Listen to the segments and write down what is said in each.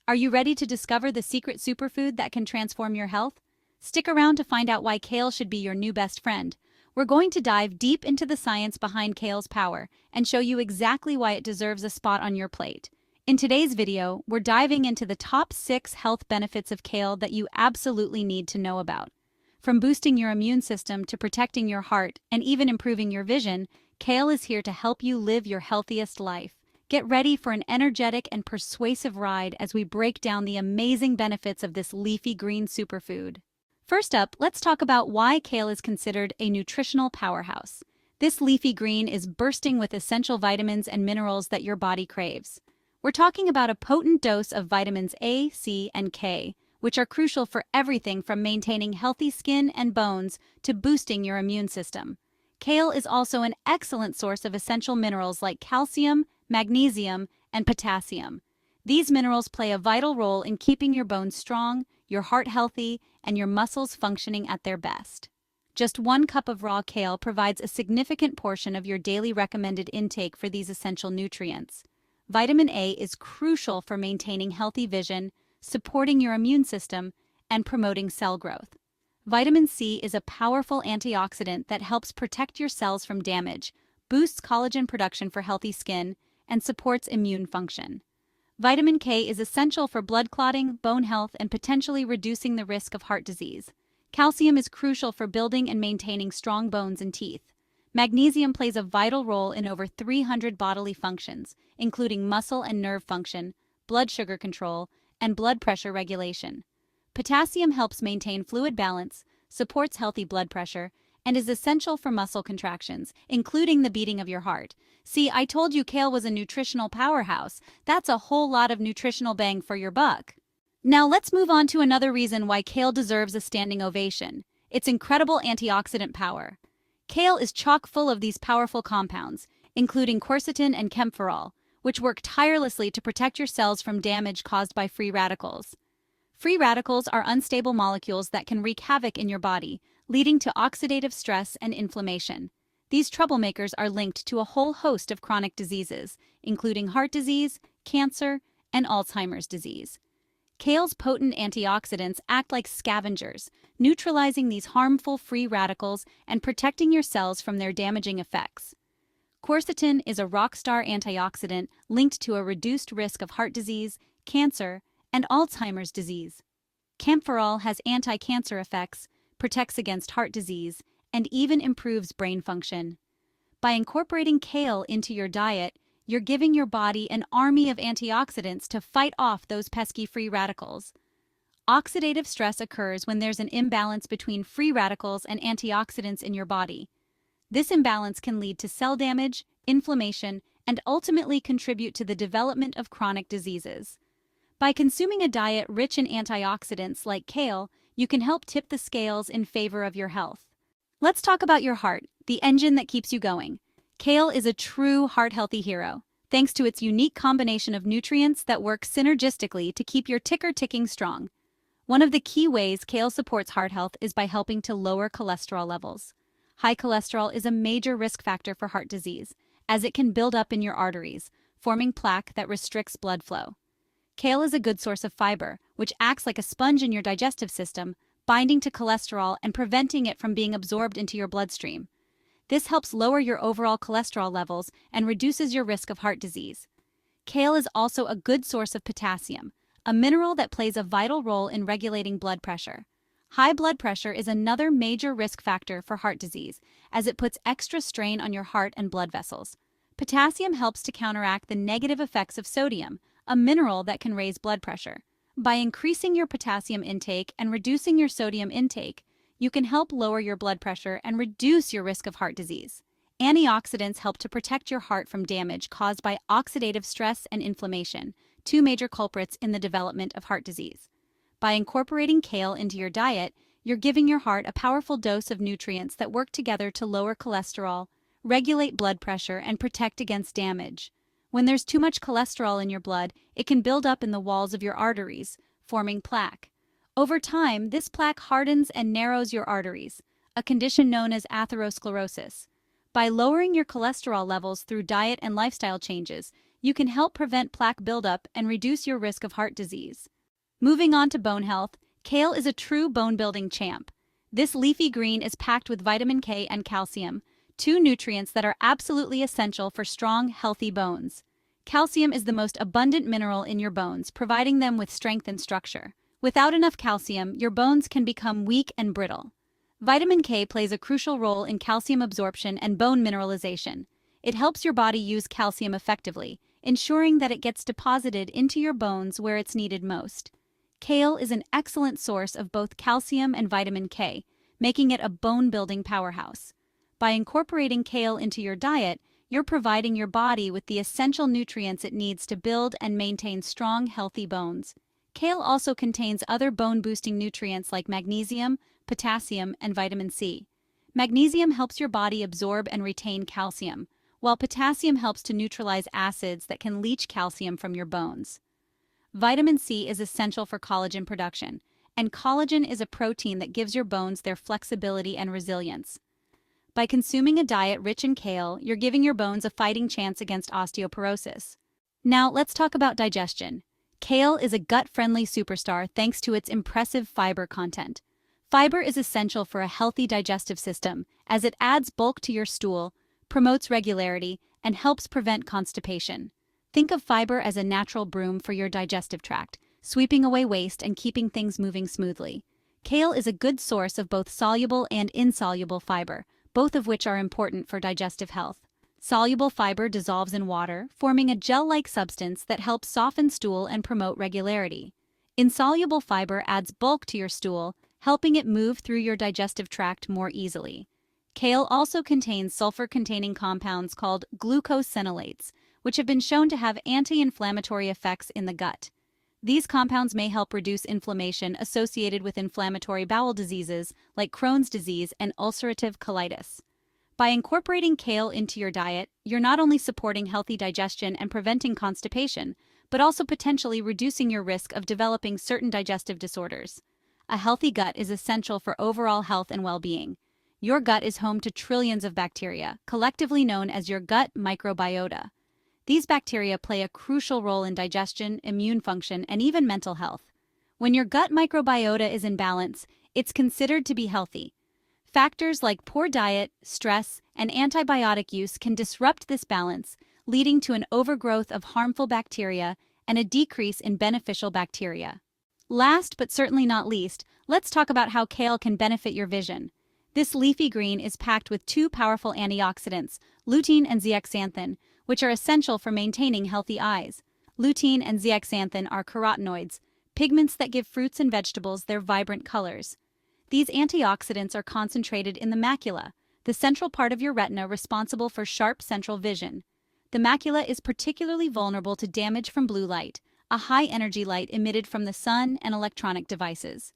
Are you ready to discover the secret superfood that can transform your health? Stick around to find out why kale should be your new best friend. We're going to dive deep into the science behind kale's power and show you exactly why it deserves a spot on your plate. In today's video, we're diving into the top 6 health benefits of kale that you absolutely need to know about. From boosting your immune system to protecting your heart and even improving your vision, kale is here to help you live your healthiest life. Get ready for an energetic and persuasive ride as we break down the amazing benefits of this leafy green superfood. First up, let's talk about why kale is considered a nutritional powerhouse. This leafy green is bursting with essential vitamins and minerals that your body craves. We're talking about a potent dose of vitamins A, C, and K, which are crucial for everything from maintaining healthy skin and bones to boosting your immune system. Kale is also an excellent source of essential minerals like calcium, magnesium, and potassium. These minerals play a vital role in keeping your bones strong, your heart healthy, and your muscles functioning at their best. Just 1 cup of raw kale provides a significant portion of your daily recommended intake for these essential nutrients. Vitamin A is crucial for maintaining healthy vision, supporting your immune system, and promoting cell growth. Vitamin C is a powerful antioxidant that helps protect your cells from damage, boosts collagen production for healthy skin, and supports immune function. Vitamin K is essential for blood clotting, bone health, and potentially reducing the risk of heart disease. Calcium is crucial for building and maintaining strong bones and teeth. Magnesium plays a vital role in over 300 bodily functions, including muscle and nerve function, blood sugar control, and blood pressure regulation. Potassium helps maintain fluid balance, supports healthy blood pressure, and is essential for muscle contractions, including the beating of your heart. See, I told you kale was a nutritional powerhouse. That's a whole lot of nutritional bang for your buck. Now let's move on to another reason why kale deserves a standing ovation: its incredible antioxidant power. Kale is chock full of these powerful compounds, including quercetin and kaempferol, which work tirelessly to protect your cells from damage caused by free radicals. Free radicals are unstable molecules that can wreak havoc in your body, leading to oxidative stress and inflammation. These troublemakers are linked to a whole host of chronic diseases, including heart disease, cancer, and Alzheimer's disease. Kale's potent antioxidants act like scavengers, neutralizing these harmful free radicals and protecting your cells from their damaging effects. Quercetin is a rockstar antioxidant linked to a reduced risk of heart disease, cancer, and Alzheimer's disease. Kaempferol has anti-cancer effects, protects against heart disease, and even improves brain function. By incorporating kale into your diet, you're giving your body an army of antioxidants to fight off those pesky free radicals. Oxidative stress occurs when there's an imbalance between free radicals and antioxidants in your body. This imbalance can lead to cell damage, inflammation, and ultimately contribute to the development of chronic diseases. By consuming a diet rich in antioxidants like kale, you can help tip the scales in favor of your health. Let's talk about your heart, the engine that keeps you going. Kale is a true heart-healthy hero, thanks to its unique combination of nutrients that work synergistically to keep your ticker ticking strong. One of the key ways kale supports heart health is by helping to lower cholesterol levels. High cholesterol is a major risk factor for heart disease, as it can build up in your arteries, forming plaque that restricts blood flow. Kale is a good source of fiber, which acts like a sponge in your digestive system, binding to cholesterol and preventing it from being absorbed into your bloodstream. This helps lower your overall cholesterol levels and reduces your risk of heart disease. Kale is also a good source of potassium, a mineral that plays a vital role in regulating blood pressure. High blood pressure is another major risk factor for heart disease, as it puts extra strain on your heart and blood vessels. Potassium helps to counteract the negative effects of sodium, a mineral that can raise blood pressure. By increasing your potassium intake and reducing your sodium intake, you can help lower your blood pressure and reduce your risk of heart disease. Antioxidants help to protect your heart from damage caused by oxidative stress and inflammation, 2 major culprits in the development of heart disease. By incorporating kale into your diet, you're giving your heart a powerful dose of nutrients that work together to lower cholesterol, regulate blood pressure, and protect against damage. When there's too much cholesterol in your blood, it can build up in the walls of your arteries, forming plaque. Over time, this plaque hardens and narrows your arteries, a condition known as atherosclerosis. By lowering your cholesterol levels through diet and lifestyle changes, You can help prevent plaque buildup and reduce your risk of heart disease. Moving on to bone health, kale is a true bone-building champ. This leafy green is packed with vitamin K and calcium, two nutrients that are absolutely essential for strong, healthy bones. Calcium is the most abundant mineral in your bones, providing them with strength and structure. Without enough calcium, your bones can become weak and brittle. Vitamin K plays a crucial role in calcium absorption and bone mineralization. It helps your body use calcium effectively, ensuring that it gets deposited into your bones where it's needed most. Kale is an excellent source of both calcium and vitamin K, making it a bone-building powerhouse. By incorporating kale into your diet, you're providing your body with the essential nutrients it needs to build and maintain strong, healthy bones. Kale also contains other bone-boosting nutrients like magnesium, potassium, and vitamin C. Magnesium helps your body absorb and retain calcium, while potassium helps to neutralize acids that can leach calcium from your bones. Vitamin C is essential for collagen production, and collagen is a protein that gives your bones their flexibility and resilience. By consuming a diet rich in kale, you're giving your bones a fighting chance against osteoporosis. Now, let's talk about digestion. Kale is a gut-friendly superstar thanks to its impressive fiber content. Fiber is essential for a healthy digestive system, as it adds bulk to your stool, promotes regularity, and helps prevent constipation. Think of fiber as a natural broom for your digestive tract, sweeping away waste and keeping things moving smoothly. Kale is a good source of both soluble and insoluble fiber, both of which are important for digestive health. Soluble fiber dissolves in water, forming a gel-like substance that helps soften stool and promote regularity. Insoluble fiber adds bulk to your stool, helping it move through your digestive tract more easily. Kale also contains sulfur-containing compounds called glucosinolates, which have been shown to have anti-inflammatory effects in the gut. These compounds may help reduce inflammation associated with inflammatory bowel diseases like Crohn's disease and ulcerative colitis. By incorporating kale into your diet, you're not only supporting healthy digestion and preventing constipation, but also potentially reducing your risk of developing certain digestive disorders. A healthy gut is essential for overall health and well-being. Your gut is home to trillions of bacteria, collectively known as your gut microbiota. These bacteria play a crucial role in digestion, immune function, and even mental health. When your gut microbiota is in balance, it's considered to be healthy. Factors like poor diet, stress, and antibiotic use can disrupt this balance, leading to an overgrowth of harmful bacteria and a decrease in beneficial bacteria. Last but certainly not least, let's talk about how kale can benefit your vision. This leafy green is packed with two powerful antioxidants, lutein and zeaxanthin, which are essential for maintaining healthy eyes. Lutein and zeaxanthin are carotenoids, pigments that give fruits and vegetables their vibrant colors. These antioxidants are concentrated in the macula, the central part of your retina responsible for sharp central vision. The macula is particularly vulnerable to damage from blue light, a high-energy light emitted from the sun and electronic devices.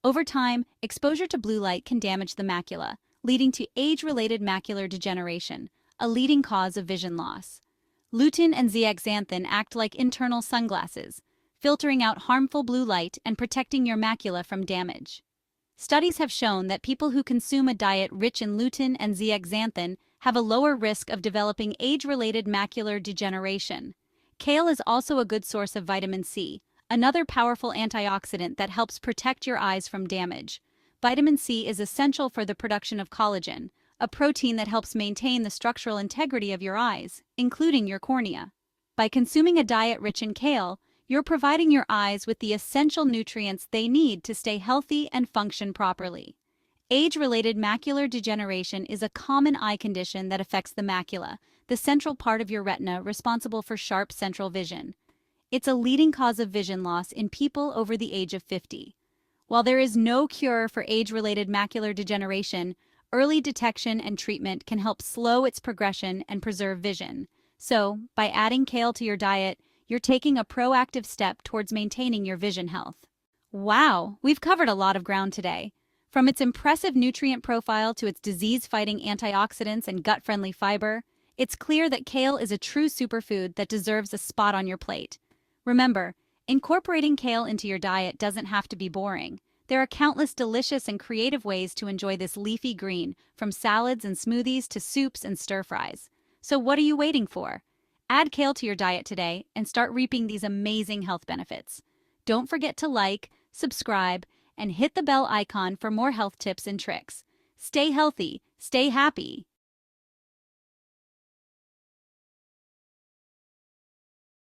Over time, exposure to blue light can damage the macula, leading to age-related macular degeneration, a leading cause of vision loss. Lutein and zeaxanthin act like internal sunglasses, filtering out harmful blue light and protecting your macula from damage. Studies have shown that people who consume a diet rich in lutein and zeaxanthin have a lower risk of developing age-related macular degeneration. Kale is also a good source of vitamin C, another powerful antioxidant that helps protect your eyes from damage. Vitamin C is essential for the production of collagen, a protein that helps maintain the structural integrity of your eyes, including your cornea. By consuming a diet rich in kale, you're providing your eyes with the essential nutrients they need to stay healthy and function properly. Age-related macular degeneration is a common eye condition that affects the macula, the central part of your retina responsible for sharp central vision. It's a leading cause of vision loss in people over the age of 50. While there is no cure for age-related macular degeneration, early detection and treatment can help slow its progression and preserve vision. So, by adding kale to your diet, you're taking a proactive step towards maintaining your vision health. Wow, we've covered a lot of ground today. From its impressive nutrient profile to its disease-fighting antioxidants and gut-friendly fiber, it's clear that kale is a true superfood that deserves a spot on your plate. Remember, incorporating kale into your diet doesn't have to be boring. There are countless delicious and creative ways to enjoy this leafy green, from salads and smoothies to soups and stir-fries. So what are you waiting for? Add kale to your diet today and start reaping these amazing health benefits. Don't forget to like, subscribe, and hit the bell icon for more health tips and tricks. Stay healthy, stay happy.